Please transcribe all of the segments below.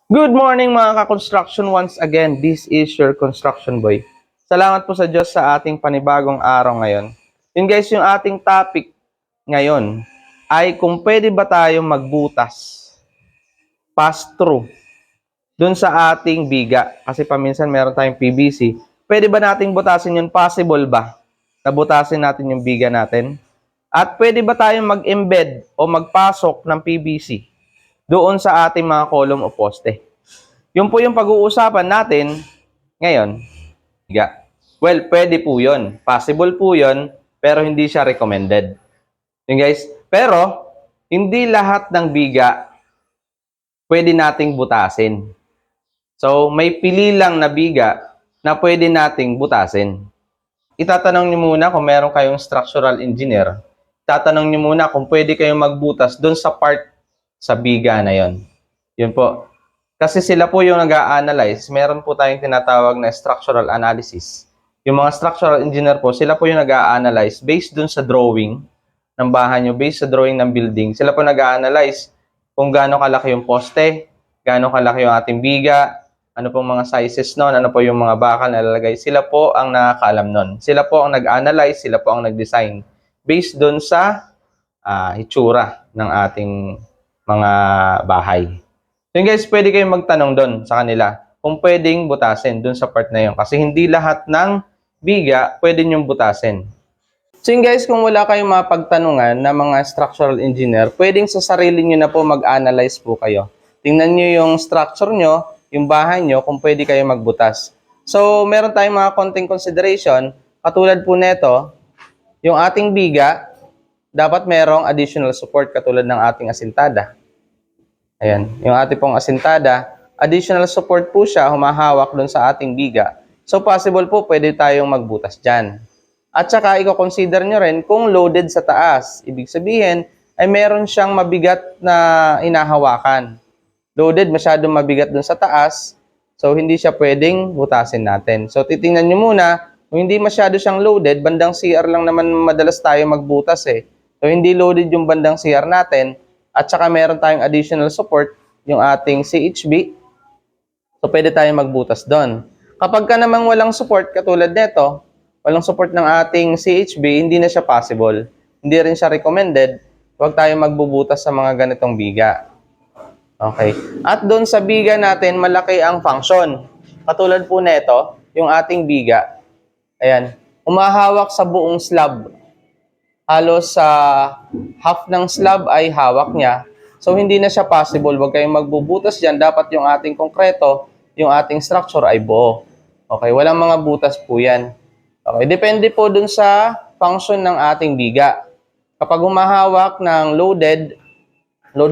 Good morning mga ka-construction once again. This is your construction boy. Salamat po sa Diyos sa ating panibagong araw ngayon. Yun guys, yung ating topic ngayon ay kung pwede ba tayong magbutas, pass through, dun sa ating biga. Kasi paminsan meron tayong PVC. Pwede ba nating butasin yun? Possible ba? Na butasin natin yung biga natin? At pwede ba tayong mag-embed o magpasok ng PVC doon sa ating mga kolom o poste? Yun po yung pag-uusapan natin ngayon. Biga. Well, pwede po yun. Possible po yun, pero hindi siya recommended. Yun guys. Pero, hindi lahat ng biga pwede nating butasin. So, may pili lang na biga na pwede nating butasin. Itatanong nyo muna kung meron kayong structural engineer. Itatanong nyo muna kung pwede kayong magbutas doon sa part sa biga na yon. Yun po. Kasi sila po yung nag-a-analyze. Meron po tayong tinatawag na structural analysis. Yung mga structural engineer po, sila po yung nag-a-analyze based dun sa drawing ng bahay nyo, based sa drawing ng building. Sila po nag-a-analyze kung gaano kalaki yung poste, gaano kalaki yung ating biga, ano pong mga sizes nun, ano po yung mga bakal na lalagay. Sila po ang nakakaalam nun. Sila po ang nag-analyze, sila po ang nag-design based dun sa hitsura ng ating mga bahay. So guys, pwede kayong magtanong doon sa kanila kung pwedeng butasin doon sa part na yun. Kasi hindi lahat ng biga pwede nyong butasin. So guys, kung wala kayong mapagtanungan na mga structural engineer, pwedeng sa sarili nyo na po mag-analyze po kayo. Tingnan nyo yung structure nyo, yung bahay nyo, kung pwede kayo magbutas. So, meron tayong mga konting consideration. Katulad po neto, yung ating biga, dapat merong additional support katulad ng ating asintada. Ayan, yung ating pong asintada, additional support po siya, humahawak doon sa ating biga. So, possible po, pwede tayong magbutas dyan. At saka, i-consider nyo rin kung loaded sa taas. Ibig sabihin, ay meron siyang mabigat na inahawakan. Loaded, masyadong mabigat doon sa taas. So, hindi siya pwedeng butasin natin. So, titingnan nyo muna, kung hindi masyado siyang loaded, bandang CR lang naman madalas tayo magbutas eh. So, hindi loaded yung bandang CR natin, at saka meron tayong additional support, yung ating CHB. So, pwede tayong magbutas doon. Kapag ka namang walang support, katulad nito, walang support ng ating CHB, hindi na siya possible. Hindi rin siya recommended. Huwag tayong magbubutas sa mga ganitong biga. Okay. At doon sa biga natin, malaki ang function. Katulad po nito, yung ating biga. Ayan. Umahawak sa buong slab. Halos sa half ng slab ay hawak niya. So, hindi na siya possible. Huwag kayong magbubutas dyan. Dapat yung ating konkreto, yung ating structure ay buo. Okay, walang mga butas po yan. Okay, depende po dun sa function ng ating biga. Kapag humahawak ng load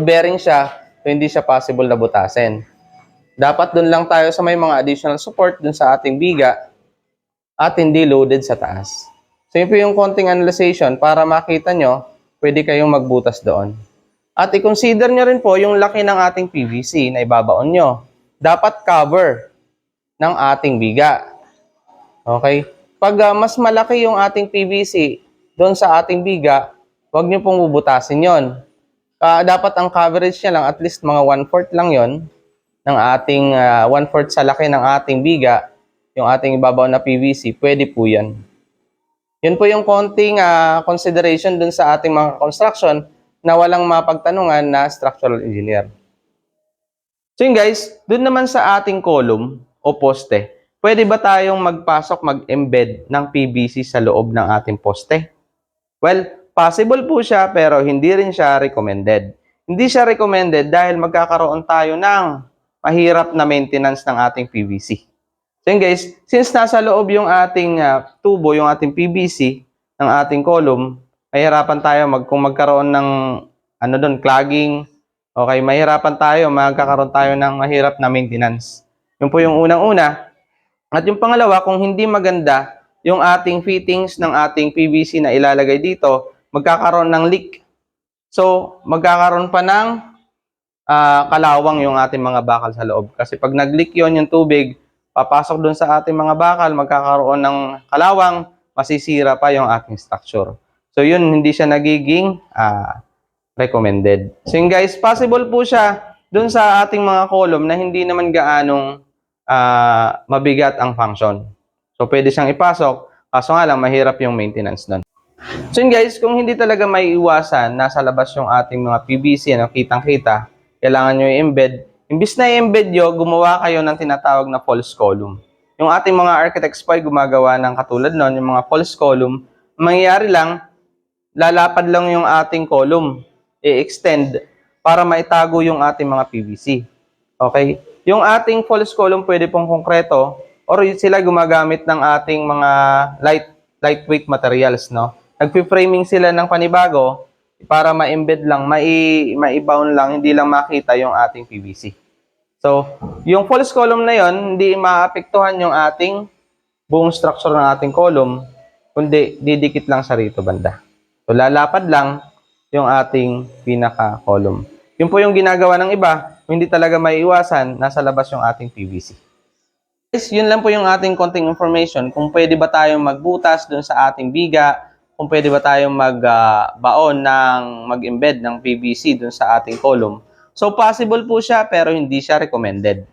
bearing siya, so hindi siya possible na butasin. Dapat dun lang tayo sa may mga additional support dun sa ating biga at hindi loaded sa taas. So, yun po yung konting analyzation para makita nyo, pwede kayong magbutas doon. At i-consider nyo rin po yung laki ng ating PVC na ibabaon nyo. Dapat cover ng ating biga. Okay? Pag mas malaki yung ating PVC doon sa ating biga, huwag nyo pong bubutasin yon. Dapat ang coverage niya lang, at least mga 1/4 lang yon ng ating 1/4 sa laki ng ating biga, yung ating ibabaw na PVC, pwede po yan. Yun po yung konting consideration dun sa ating mga construction na walang mapagtanungan na structural engineer. So yun guys, dun naman sa ating column o poste, pwede ba tayong magpasok, mag-embed ng PVC sa loob ng ating poste? Well, possible po siya pero hindi rin siya recommended. Hindi siya recommended dahil magkakaroon tayo ng mahirap na maintenance ng ating PVC. So yun guys, since nasa loob yung ating tubo, yung ating PVC, ng ating column, mahirapan tayo kung magkaroon ng clogging, okay, mahirapan tayo, magkakaroon tayo ng mahirap na maintenance. Yun po yung unang-una. At yung pangalawa, kung hindi maganda yung ating fittings ng ating PVC na ilalagay dito, magkakaroon ng leak. So, magkakaroon pa ng kalawang yung ating mga bakal sa loob. Kasi pag nag-leak yon yung tubig, papasok dun sa ating mga bakal, magkakaroon ng kalawang, masisira pa yung ating structure. So yun, hindi siya nagiging recommended. So yun guys, possible po siya dun sa ating mga column na hindi naman gaanong mabigat ang function. So, pwede siyang ipasok, kaso nga lang, mahirap yung maintenance nun. So yun guys, kung hindi talaga may iwasan, nasa labas yung ating mga PVC, kitang-kita, kailangan nyo i-embed. Imbis na i-embed nyo, gumawa kayo ng tinatawag na false column. Yung ating mga architects po ay gumagawa ng katulad nun, yung mga false column. Mangyayari lang, lalapad lang yung ating column, i-extend para maitago yung ating mga PVC. Okay? Yung ating false column pwede pong konkreto or sila gumagamit ng ating mga lightweight materials, no? Nagpi-framing sila ng panibago para ma-embed lang, mai-bound lang, hindi lang makita yung ating PVC. So, yung false column na yon, hindi maapektuhan yung ating buong structure ng ating column, kundi didikit lang sa rito banda. So, lalapad lang yung ating pinaka-column. Yun po yung ginagawa ng iba, hindi talaga maiiwasan, nasa labas yung ating PVC. Guys, yun lang po yung ating konting information. Kung pwede ba tayong magbutas dun sa ating biga, kung pwede ba tayong magbaon ng mag-embed ng PVC dun sa ating column. So, possible po siya, pero hindi siya recommended.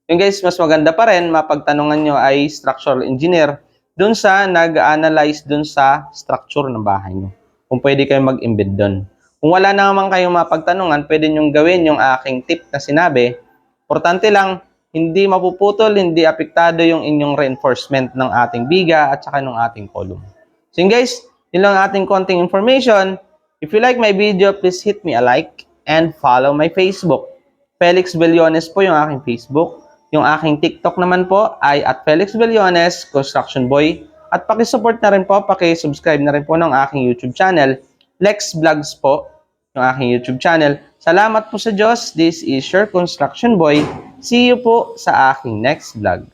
Yung guys, mas maganda pa rin, mapagtanungan nyo ay structural engineer dun sa nag-analyze dun sa structure ng bahay nyo. Kung pwede kayong mag-embed dun. Kung wala naman kayong mapagtanungan, pwede nyo gawin yung aking tip na sinabi. Importante lang, hindi mapuputol, hindi apektado yung inyong reinforcement ng ating biga at saka ng ating column. So yun guys, yun lang ating konting information. If you like my video, please hit me a like and follow my Facebook. Felix Bellones po yung aking Facebook. Yung aking TikTok naman po ay @FelixBellones Construction Boy. At paki-support na rin po, paki-subscribe na rin po ng aking YouTube channel. Lex Vlogs po, yung aking YouTube channel. Salamat po sa Diyos. This is your Construction Boy. See you po sa aking next vlog.